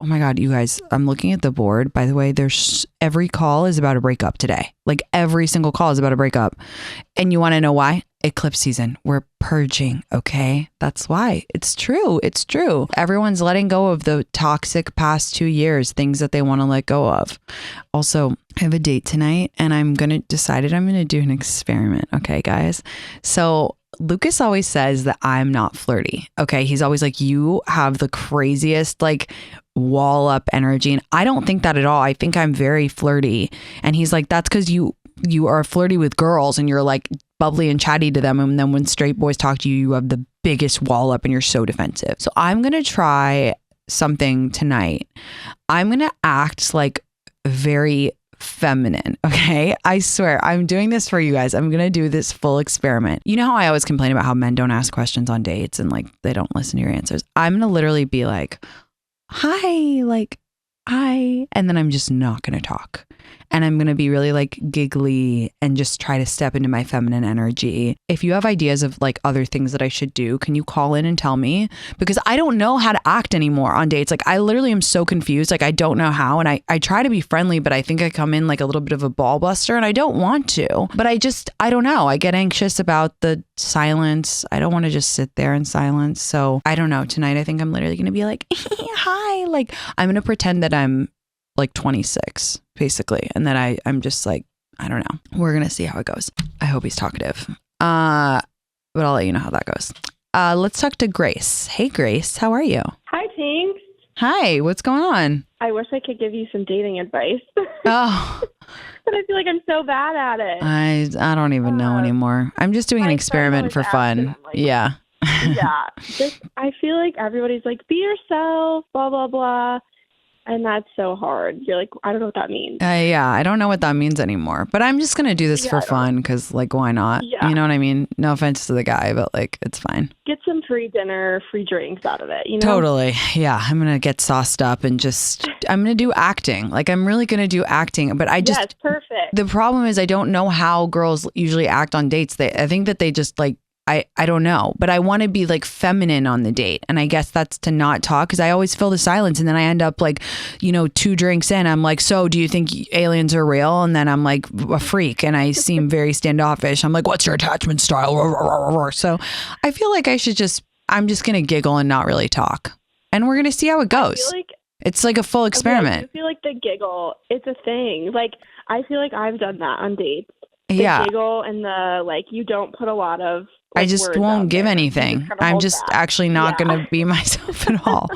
Oh my God, you guys, I'm looking at the board. By the way, there's every call is about a breakup today. Like every single call is about a breakup. And you want to know why? Eclipse season. We're purging. Okay. That's why. It's true. It's true. Everyone's letting go of the toxic past 2 years, things that they want to let go of. Also, I have a date tonight and I'm going to do an experiment. Okay, guys. So Lucas always says that I'm not flirty. Okay. He's always like, you have the craziest, like, wall up energy. And I don't think that at all. I think I'm very flirty. And he's like, that's because you are flirty with girls and you're like bubbly and chatty to them. And then when straight boys talk to you, you have the biggest wall up and you're so defensive. So I'm going to try something tonight. I'm going to act like very feminine. Okay. I swear I'm doing this for you guys. I'm going to do this full experiment. You know how I always complain about how men don't ask questions on dates and like they don't listen to your answers. I'm going to literally be like, hi, like, hi. And then I'm just not going to talk. And I'm going to be really like giggly and just try to step into my feminine energy. If you have ideas of like other things that I should do, can you call in and tell me? Because I don't know how to act anymore on dates. Like I literally am so confused. Like I don't know how. And I try to be friendly, but I think I come in like a little bit of a ball buster and I don't want to. But I don't know. I get anxious about the silence. I don't want to just sit there in silence. So I don't know. Tonight, I think I'm literally going to be like, hi. Like I'm going to pretend that I'm like 26 basically. And then I'm just like, I don't know. We're going to see how it goes. I hope he's talkative. But I'll let you know how that goes. Let's talk to Grace. Hey, Grace, how are you? Hi, TInx. Hi, what's going on? I wish I could give you some dating advice. Oh, but I feel like I'm so bad at it. I don't even know anymore. I'm just doing an experiment for fun. Like, yeah. Yeah. I feel like everybody's like, be yourself, blah, blah, blah. And that's so hard. You're like, I don't know what that means. Yeah, I don't know what that means anymore. But I'm just going to do this for fun because, like, why not? Yeah. You know what I mean? No offense to the guy, but, like, it's fine. Get some free dinner, free drinks out of it, you know? Totally. Yeah, I'm going to get sauced up and I'm going to do acting. Like, I'm really going to do acting. But Yes, perfect. The problem is I don't know how girls usually act on dates. I think that they just, like, I don't know, but I want to be like feminine on the date. And I guess that's to not talk because I always fill the silence. And then I end up like, 2 drinks in, I'm like, so do you think aliens are real? And then I'm like a freak and I seem very standoffish. I'm like, what's your attachment style? So I feel like I'm just going to giggle and not really talk. And we're going to see how it goes. I feel like it's like a full experiment. I feel like the giggle, it's a thing. Like, I feel like I've done that on dates. The giggle and the, like, you don't put a lot of, like, I just won't give anything. I'm just actually not going to be myself at all.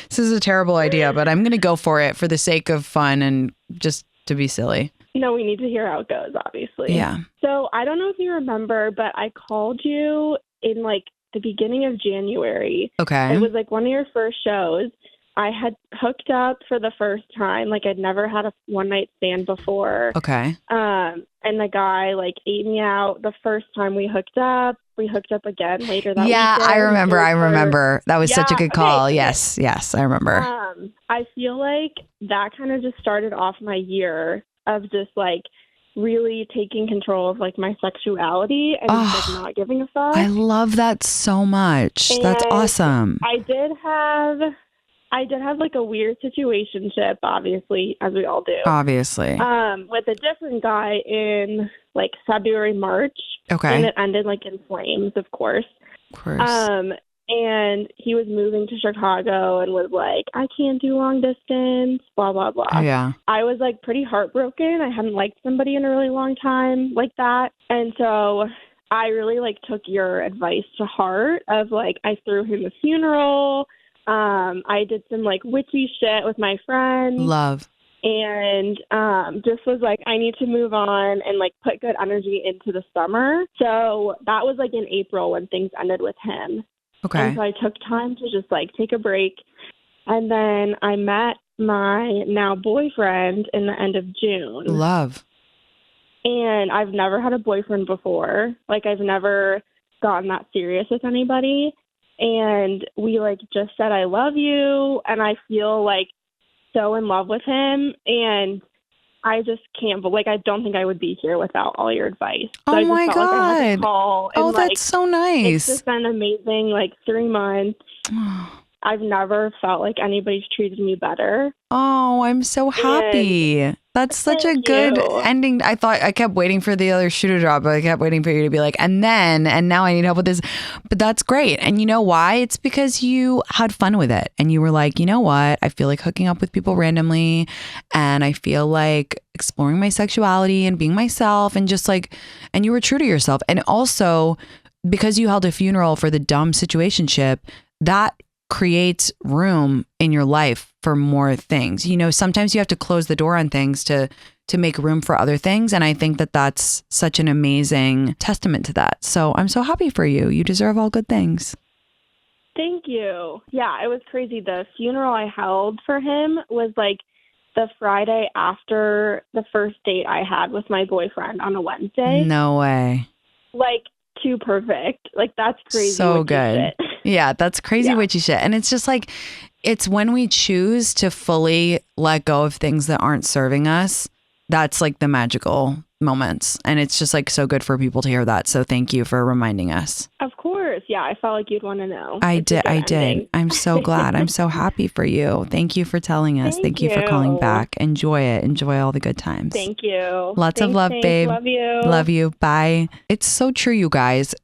This is a terrible idea, but I'm going to go for it for the sake of fun and just to be silly. No, we need to hear how it goes, obviously. Yeah. So I don't know if you remember, but I called you in like the beginning of January. Okay. It was like one of your first shows. I had hooked up for the first time. Like I'd never had a one night stand before. Okay. And the guy like ate me out the first time we hooked up. We hooked up again later that weekend. Yeah, I remember. That was such a good call. Okay. Yes, I remember. I feel like that kind of just started off my year of just like really taking control of like my sexuality and like not giving a fuck. I love that so much. And that's awesome. I did have like a weird situationship, obviously, as we all do. Obviously. With a different guy in like February, March. Okay. And it ended like in flames, of course. Of course. And he was moving to Chicago and was like, I can't do long distance, blah, blah, blah. Yeah. I was like pretty heartbroken. I hadn't liked somebody in a really long time like that. And so I really like took your advice to heart of like, I threw him a funeral. I did some like witchy shit with my friends. Love. And just was like, I need to move on and like put good energy into the summer. So that was like in April when things ended with him. Okay. And so I took time to just like take a break. And then I met my now boyfriend in the end of June. Love. And I've never had a boyfriend before. Like I've never gotten that serious with anybody. And we like just said, I love you. And I feel like so in love with him. And I just can't, but like, I don't think I would be here without all your advice. So oh my God. Like I had to call and, that's so nice. It's just been amazing, like 3 months. I've never felt like anybody's treated me better. Oh, I'm so happy. That's such a good ending. I kept waiting for the other shoe to drop, but I kept waiting for you to be like, and now I need help with this. But that's great. And you know why? It's because you had fun with it. And you were like, you know what? I feel like hooking up with people randomly. And I feel like exploring my sexuality and being myself and just like, and you were true to yourself. And also because you held a funeral for the dumb situationship, that creates room in your life for more things. You know, sometimes you have to close the door on things to make room for other things. And I think that that's such an amazing testament to that. So I'm so happy for you. You deserve all good things. Thank you. Yeah, it was crazy. The funeral I held for him was like the Friday after the first date I had with my boyfriend on a Wednesday. No way. Like, too perfect. Like, that's crazy. So good. Shit. Yeah, that's crazy witchy shit. And it's just like, it's when we choose to fully let go of things that aren't serving us, that's like the magical moments. And it's just like so good for people to hear that. So thank you for reminding us. Of course. Yeah, I felt like you'd want to know. I did. I'm so glad. I'm so happy for you. Thank you for telling us. Thank you for calling back. Enjoy it. Enjoy all the good times. Thank you. Lots of love, babe. Love you. Love you. Bye. It's so true, you guys.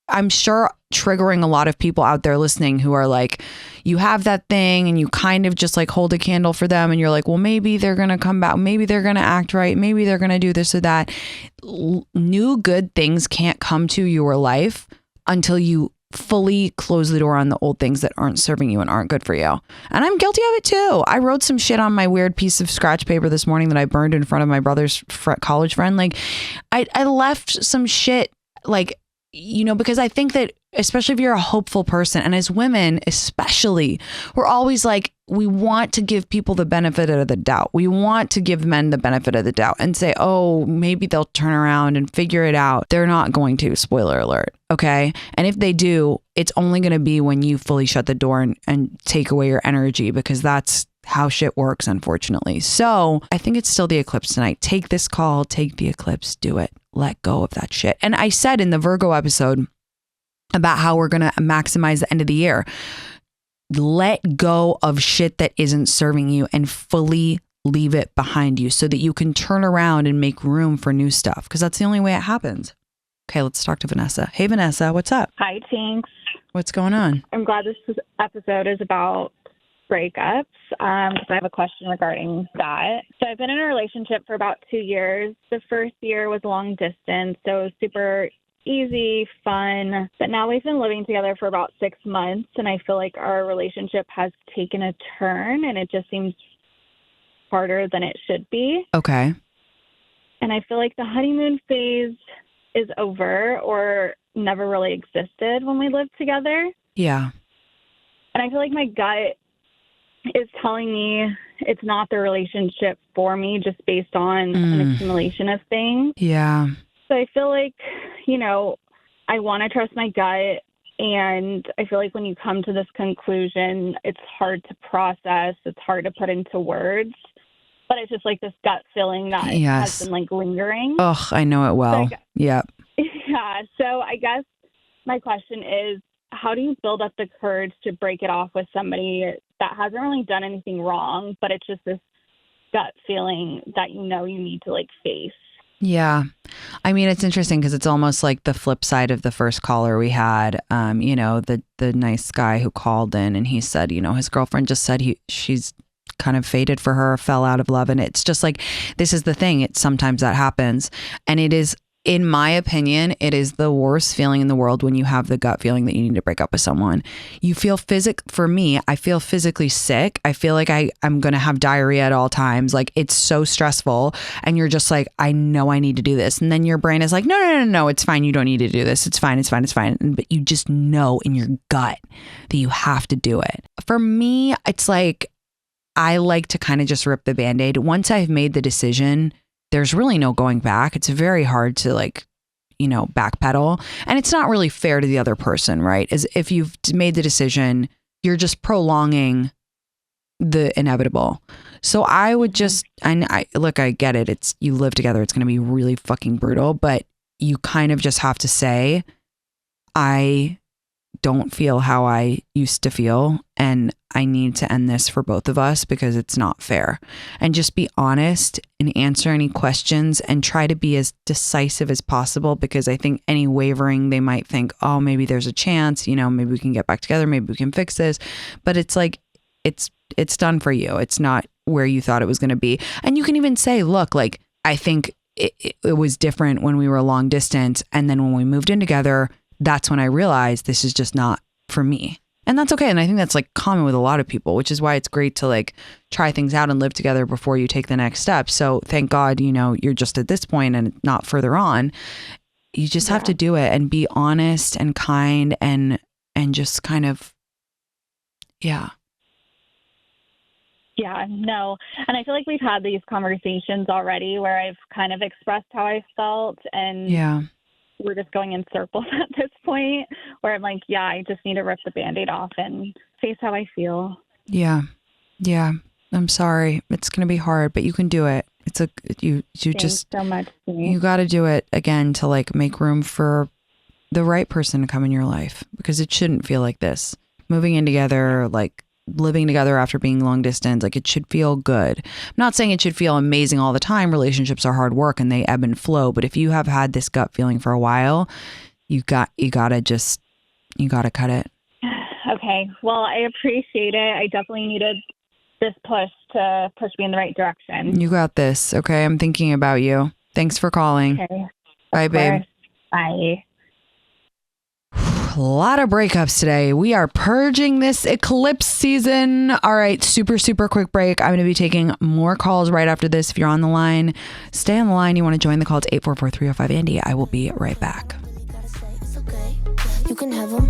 I'm sure triggering a lot of people out there listening who are like, you have that thing and you kind of just like hold a candle for them and you're like, well, maybe they're going to come back. Maybe they're going to act right. Maybe they're going to do this or that. New good things can't come to your life until you fully close the door on the old things that aren't serving you and aren't good for you. And I'm guilty of it too. I wrote some shit on my weird piece of scratch paper this morning that I burned in front of my brother's college friend. Like I left some shit like, you know, because I think that especially if you're a hopeful person, and as women especially, we're always like, we want to give people the benefit of the doubt. We want to give men the benefit of the doubt and say, oh, maybe they'll turn around and figure it out. They're not going to, spoiler alert. Okay. And if they do, it's only going to be when you fully shut the door and take away your energy, because that's how shit works, unfortunately. So I think it's still the eclipse tonight. Take this call, take the eclipse, do it. Let go of that shit. And I said in the Virgo episode about how we're going to maximize the end of the year. Let go of shit that isn't serving you and fully leave it behind you so that you can turn around and make room for new stuff, because that's the only way it happens. Okay, let's talk to Vanessa. Hey, Vanessa, what's up? Hi, TInx. What's going on? I'm glad this episode is about breakups because I have a question regarding that. So I've been in a relationship for about 2 years. The first year was long distance, so it was super easy, fun. But now we've been living together for about 6 months, and I feel like our relationship has taken a turn, and it just seems harder than it should be. Okay. And I feel like the honeymoon phase is over or never really existed when we lived together. Yeah. And I feel like my gut is telling me it's not the relationship for me just based on an accumulation of things. Yeah. So I feel like, you know, I want to trust my gut. And I feel like when you come to this conclusion, it's hard to process. It's hard to put into words. But it's just like this gut feeling that has been like lingering. Oh, I know it well. Yep. Yeah. So I guess my question is, how do you build up the courage to break it off with somebody that hasn't really done anything wrong, but it's just this gut feeling that you know you need to like face? Yeah. I mean, it's interesting because it's almost like the flip side of the first caller we had, you know, the nice guy who called in and he said, you know, his girlfriend just said she's kind of faded for her, fell out of love. And it's just like, this is the thing. It's sometimes that happens. And it is, in my opinion, it is the worst feeling in the world when you have the gut feeling that you need to break up with someone. You feel for me, I feel physically sick. I feel like I'm going to have diarrhea at all times. Like it's so stressful. And you're just like, I know I need to do this. And then your brain is like, no, it's fine. You don't need to do this. It's fine. But you just know in your gut that you have to do it. For me, it's like, I like to kind of just rip the Band-Aid. Once I've made the decision, there's really no going back. It's very hard to like, you know, backpedal. And it's not really fair to the other person, right? As if you've made the decision, you're just prolonging the inevitable. So I would just, I look, I get it. It's, you live together. It's going to be really fucking brutal, but you kind of just have to say, I don't feel how I used to feel, and I need to end this for both of us because it's not fair. And just be honest and answer any questions and try to be as decisive as possible, because I think any wavering, they might think, oh, maybe there's a chance, maybe we can get back together, maybe we can fix this. But it's like, it's done for you. It's not where you thought it was going to be. And you can even say, look, like, I think it was different when we were long distance. And then when we moved in together, that's when I realized this is just not for me. And that's okay. And I think that's like common with a lot of people, which is why it's great to like try things out and live together before you take the next step. So thank God, you're just at this point and not further on. You just have to do it and be honest and kind and just kind of, yeah. Yeah, no. And I feel like we've had these conversations already where I've kind of expressed how I felt, and we're just going in circles at this point where I'm like, yeah, I just need to rip the Band-Aid off and face how I feel. Yeah. Yeah. I'm sorry. It's going to be hard, but you can do it. You Thanks just so much. You got to do it again to like make room for the right person to come in your life, because it shouldn't feel like this. Moving in together, like living together after being long distance, like it should feel good. I'm not saying it should feel amazing all the time. Relationships are hard work and they ebb and flow. But if you have had this gut feeling for a while, you gotta cut it. Okay. Well, I appreciate it. I definitely needed this push to push me in the right direction. You got this. Okay. I'm thinking about you. Thanks for calling. Okay. Bye, babe. Bye. A lot of breakups today. We are purging this eclipse season. All right, super, super quick break. I'm going to be taking more calls right after this. If you're on the line, stay on the line. You want to join the call, it's 844-305-ANDY. I will be right back. You can have them.